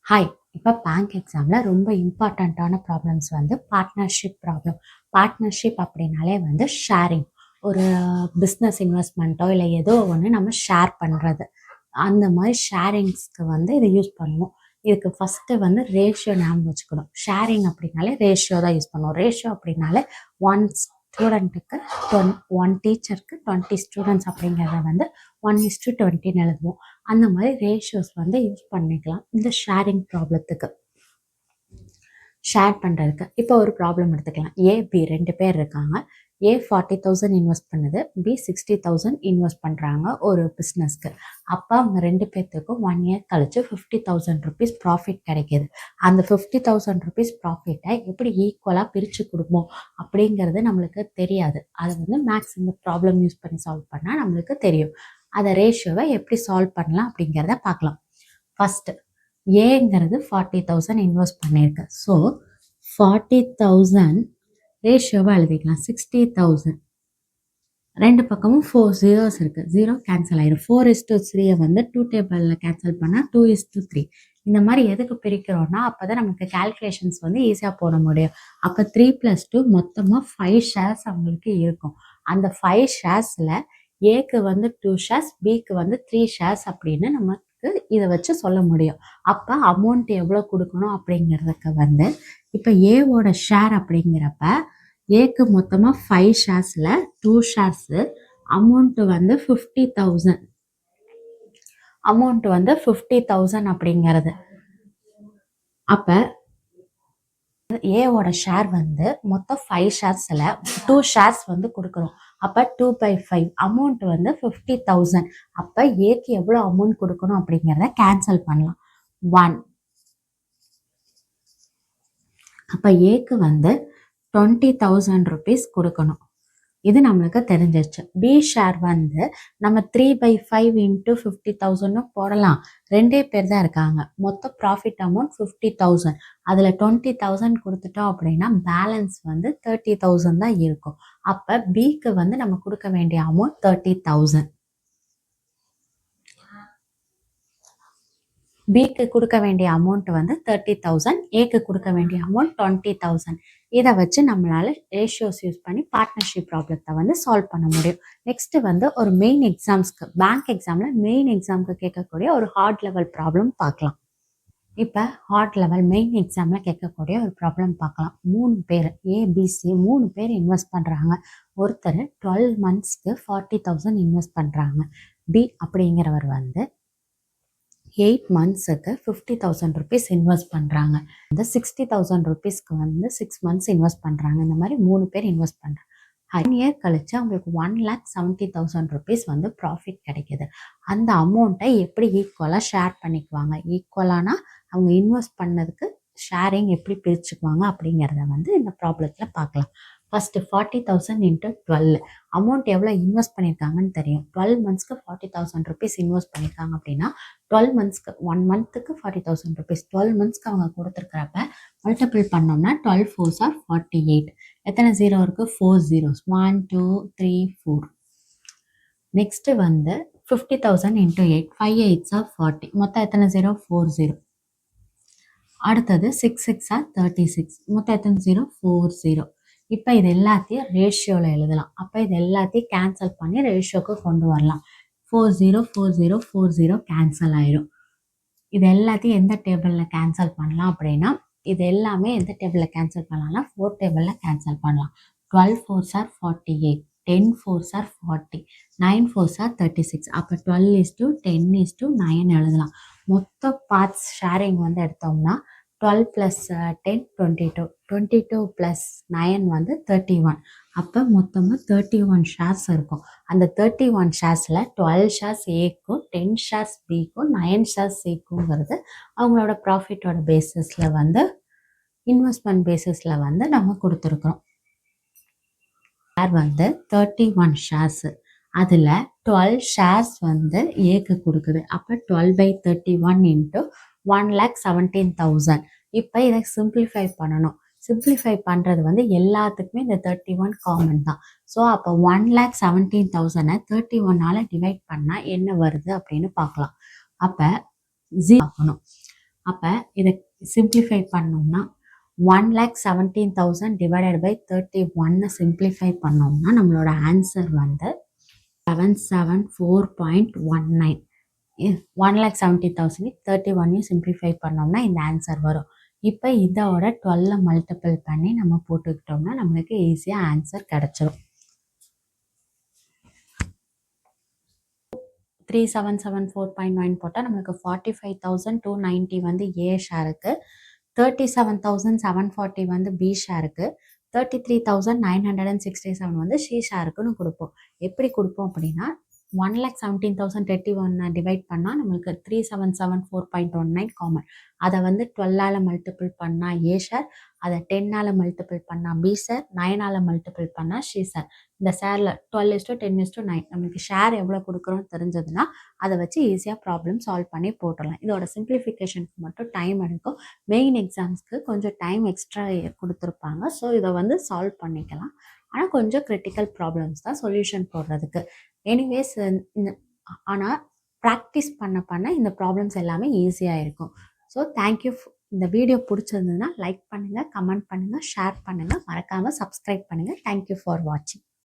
Hi. இப்போ bank எக்ஸாமில் ரொம்ப இம்பார்ட்டண்ட்டான ப்ராப்ளம்ஸ் வந்து பார்ட்னர்ஷிப் ப்ராப்ளம். பார்ட்னர்ஷிப் அப்படின்னாலே வந்து ஷேரிங். ஒரு பிஸ்னஸ் இன்வெஸ்ட்மெண்ட்டோ இல்லை ஏதோ ஒன்று நம்ம ஷேர் பண்ணுறது. அந்த மாதிரி ஷேரிங்ஸ்க்கு வந்து இதை யூஸ் பண்ணுவோம். இதுக்கு ஃபஸ்ட்டு வந்து ரேஷியோ ஞாபகம் வச்சுக்கணும். ஷேரிங் அப்படின்னாலே ரேஷியோ தான் யூஸ் பண்ணுவோம். ரேஷியோ அப்படின்னாலே ஒன் ஸ்டூடெண்ட்டுக்கு ஒன் டீச்சருக்கு 20 ஸ்டூடெண்ட்ஸ் அப்படிங்கிறத வந்து 1:20 எழுதுவோம். அந்த மாதிரி ரேஷியோஸ் வந்து யூஸ் பண்ணிக்கலாம் இந்த ஷேரிங் ப்ராப்ளத்துக்கு. ஷேர் பண்ணுறதுக்கு இப்போ ஒரு ப்ராப்ளம் எடுத்துக்கலாம். ஏ பி 2 பேர் இருக்காங்க. ஏ 40,000 இன்வெஸ்ட் பண்ணுது, பி 60,000 இன்வெஸ்ட் பண்ணுறாங்க ஒரு பிஸ்னஸ்க்கு. அப்போ அவங்க 2 பேர்த்துக்கும் 1 இயர் கழிச்சு 50,000 ருபீஸ் ப்ராஃபிட் கிடைக்கிது. அந்த 50,000 ருபீஸ் ப்ராஃபிட்டை எப்படி ஈக்குவலாக பிரித்து கொடுப்போம் அப்படிங்கிறது நம்மளுக்கு தெரியாது. அதை வந்து மேக்ஸ் இந்த ப்ராப்ளம் யூஸ் பண்ணி சால்வ் பண்ணால் நம்மளுக்கு தெரியும். அதை ரேஷியோவை எப்படி சால்வ் பண்ணலாம் அப்படிங்கிறத பார்க்கலாம். ஃபஸ்ட்டு ஏங்கிறது 40,000 இன்வெஸ்ட் பண்ணியிருக்கு. ஸோ 40,000 ரேஷியோவை எழுதிக்கலாம் 60,000. ரெண்டு பக்கமும் 4 zeros இருக்குது. 0 கேன்சல் ஆயிடும். 4:3 வந்து 2 டேபிளில் கேன்சல் பண்ணால் 2:3. இந்த மாதிரி எதுக்கு பிரிக்கிறோன்னா அப்போ தான் நமக்கு கேல்குலேஷன்ஸ் வந்து ஈஸியாக போட முடியும். அப்போ 3 + 2 மொத்தமாக 5 ஷேர்ஸ் அவங்களுக்கு இருக்கும். அந்த 5 ஷேர்ஸில் ஏக்கு வந்து 2 ஷேர்ஸ், பிக்கு வந்து 3 ஷேர்ஸ் அப்படின்னு நமக்கு இதை வச்சு சொல்ல முடியும். அப்போ அமௌண்ட் எவ்வளோ கொடுக்கணும் அப்படிங்கிறதுக்கு வந்து இப்போ ஏவோட ஷேர் அப்படிங்கிறப்ப ஏக்கு மொத்தமாக 5 ஷேர்ஸில் 2 ஷேர்ஸு, அமௌண்ட்டு வந்து 50,000. அமௌண்ட் வந்து 50,000 அப்படிங்கிறது. அப்போ ஏவோட ஷேர் வந்து மொத்தம் 5 ஷேர்ஸில் 2 ஷேர்ஸ் வந்து கொடுக்குறோம். அப்போ 2/5 அமௌண்ட் வந்து 50,000. அப்போ ஏக்கு எவ்வளோ அமௌண்ட் கொடுக்கணும் அப்படிங்கிறத கேன்சல் பண்ணலாம். 1. அப்போ ஏக்கு வந்து 20,000 ருபீஸ் கொடுக்கணும். இது நம்மளுக்கு தெரிஞ்சிருச்சு. பி ஷேர் வந்து நம்ம 3/5 இன்ட்டு 50,000 போடலாம். 2 பேர் தான் இருக்காங்க. மொத்த ப்ராஃபிட் அமௌண்ட் 50,000. அதில் 20,000 கொடுத்துட்டோம் அப்படின்னா பேலன்ஸ் வந்து 30,000 தான் இருக்கும். அப்போ பிக்கு வந்து நம்ம கொடுக்க வேண்டிய அமௌண்ட் 30,000. பிக்கு கொடுக்க வேண்டிய அமௌண்ட் வந்து 30,000, ஏக்கு கொடுக்க வேண்டிய அமௌண்ட் 20,000. இதை வச்சு நம்மளால ரேஷியோஸ் யூஸ் பண்ணி பார்ட்னர்ஷிப் ப்ராப்ளத்தை வந்து சால்வ் பண்ண முடியும். நெக்ஸ்ட் வந்து ஒரு மெயின் எக்ஸாம்ஸ்க்கு, பேங்க் எக்ஸாமில் மெயின் எக்ஸாமுக்கு கேட்கக்கூடிய ஒரு ஹார்ட் லெவல் ப்ராப்ளம் பார்க்கலாம். இப்போ ஹார்ட் லெவல் மெயின் எக்ஸாமில் கேட்கக்கூடிய ஒரு ப்ராப்ளம் பார்க்கலாம். 3 பேர் ஏபிசி 3 பேர் இன்வெஸ்ட் பண்ணுறாங்க. ஒருத்தர் 12 மந்த்ஸ்க்கு 40,000 இன்வெஸ்ட் பண்ணுறாங்க. பி அப்படிங்கிறவர் வந்து 8 மந்த்ஸுக்கு 50,000 ருபீஸ் இன்வெஸ்ட் பண்ணுறாங்க. இந்த 60,000 ருபீஸ்க்கு வந்து 6 மந்த்ஸ் இன்வெஸ்ட் பண்ணுறாங்க. இந்த மாதிரி 3 பேர் இன்வெஸ்ட் பண்ணுறாங்க. 1 இயர் கழிச்சு அவங்களுக்கு 1,70,000 ருபீஸ் வந்து ப்ராஃபிட் கிடைக்கிது. அந்த அமௌண்ட்டை எப்படி ஈக்குவலாக ஷேர் பண்ணிக்குவாங்க, ஈக்குவலானா அவங்க இன்வெஸ்ட் பண்ணதுக்கு ஷேரிங் எப்படி பிரிச்சுக்குவாங்க அப்படிங்கிறத வந்து இந்த ப்ராப்ளத்தில் பார்க்கலாம். ஃபஸ்ட்டு 40,000 இன்ட்டு 12 அமௌண்ட் எவ்வளோ இன்வெஸ்ட் பண்ணியிருக்காங்கன்னு தெரியும். 12 மந்த்ஸ்க்கு 40,000 ருபீஸ் இன்வெஸ்ட் பண்ணியிருக்காங்க அப்படின்னா 12 மந்த்ஸ்க்கு 1 மந்த்துக்கு 40,000 ருபீஸ் 12 மந்த்ஸ்க்கு அவங்க கொடுத்துருக்கிறப்ப மல்டிபிள் பண்ணோம்னா 12 4s are 48. எத்தனை ஜீரோ இருக்குது? 4 zeros. 1 2 3 4. நெக்ஸ்ட்டு வந்து 50,000 இன்ட்டு 8 5 8s are 40. மொத்தம் எத்தனை ஜீரோ? 4 0. அடுத்தது 6 6 are 36. மொத்தம் எத்தனை ஜீரோ? 4 0. இப்போ இது எல்லாத்தையும் ரேஷியோவில் எழுதலாம். அப்போ இது எல்லாத்தையும் கேன்சல் பண்ணி ரேஷியோக்கு கொண்டு வரலாம். 4 0 4 0 4 0 கேன்சல் ஆயிடும். இது எல்லாத்தையும் எந்த டேபிளில் கேன்சல் பண்ணலாம் அப்படின்னா இது எல்லாமே எந்த டேபிளில் கேன்சல் பண்ணலாம்னா 4 டேபிளில் கேன்சல் பண்ணலாம். 12 4s are 48, 10 4s are 40, 9 4s are 36. அப்போ 12:10:9 எழுதலாம். மொத்த பார்ட்ஸ் ஷேரிங் வந்து எடுத்தோம்னா 12 + 10 22, 22 + 9 வந்து 31. அப்போ மொத்தமாக 31 ஷேர்ஸ் இருக்கும். அந்த 31 ஷேர்ஸில் 12 ஷேர்ஸ் ஏக்கும், 10 ஷேர்ஸ் பிக்கும், 9 ஷேர்ஸ் சிக்குங்கிறது அவங்களோட ப்ராஃபிட்டோட பேசிஸில் வந்து இன்வெஸ்ட்மெண்ட் பேசிஸில் வந்து நம்ம கொடுத்துருக்குறோம். ஷேர் வந்து 31 ஷேர்ஸு. அதில் 12 ஷேர்ஸ் வந்து ஏக்கு கொடுக்குது. அப்போ 12/31 இன்ட்டு 1,17,000. இப்போ இதை சிம்பிளிஃபை பண்ணணும். சிம்பிளிஃபை பண்ணுறது வந்து எல்லாத்துக்குமே இந்த 31 காமன் தான். ஸோ அப்போ 1,17,000 31ஆல் டிவைட் பண்ணால் என்ன வருது அப்படின்னு பார்க்கலாம். அப்போ 0 ஆகணும். அப்போ இதை சிம்பிளிஃபை பண்ணோம்னா 1,17,000 டிவைடட் பை 31 சிம்பிளிஃபை பண்ணோம்னா நம்மளோட ஆன்சர் வந்து 774.19. 1,70,000 31 சிம்பிளிஃபை பண்ணோம்னா இந்த ஆன்சர் வரும். இப்போ இதோட 12 மல்டிபிள் பண்ணி நம்ம போட்டுக்கிட்டோம்னா நம்மளுக்கு ஈஸியாக ஆன்சர் கிடச்சிரும். 3774.9 போட்டால் நம்மளுக்கு 45,290 வந்து ஏ ஷேருக்கு, 37,740 வந்து பி ஷேருக்கு, 33,967 வந்து சி ஷேருக்குன்னு கொடுப்போம். எப்படி கொடுப்போம் அப்படின்னா 1,17,031 டிவைட் பண்ணால் நம்மளுக்கு 3774.19 காமன். அதை வந்து 12ஆல் மல்டிபிள் பண்ணால் ஏ ஷேர், அதை 10ஆல் மல்டிபிள் பண்ணால் பி ஷேர், 9ஆல் மல்டிபிள் பண்ணால் சி ஷேர். இந்த ஷேரில் 12:10:9 நம்மளுக்கு ஷேர் எவ்வளோ கொடுக்குறோன்னு தெரிஞ்சதுன்னா அதை வச்சு ஈஸியாக ப்ராப்ளம் சால்வ் பண்ணி போட்டுடலாம். இதோட சிம்பிளிஃபிகேஷனுக்கு மட்டும் டைம் எடுக்கும். மெயின் எக்ஸாம்ஸ்க்கு கொஞ்சம் டைம் எக்ஸ்ட்ரா கொடுத்துருப்பாங்க. ஸோ இதை வந்து சால்வ் பண்ணிக்கலாம். ஆனால் கொஞ்சம் கிரிட்டிக்கல் ப்ராப்ளம்ஸ் தான் சொல்யூஷன் போடுறதுக்கு. எனிவேஸ் ஆனால் ப்ராக்டிஸ் பண்ண இந்த ப்ராப்ளம்ஸ் எல்லாமே ஈஸியாக இருக்கும். So thank you. இந்த வீடியோ பிடிச்சிருந்ததுன்னா லைக் பண்ணுங்கள், கமெண்ட் பண்ணுங்கள், ஷேர் பண்ணுங்கள், மறக்காமல் சப்ஸ்கிரைப் பண்ணுங்கள். தேங்க்யூ ஃபார் வாட்சிங்.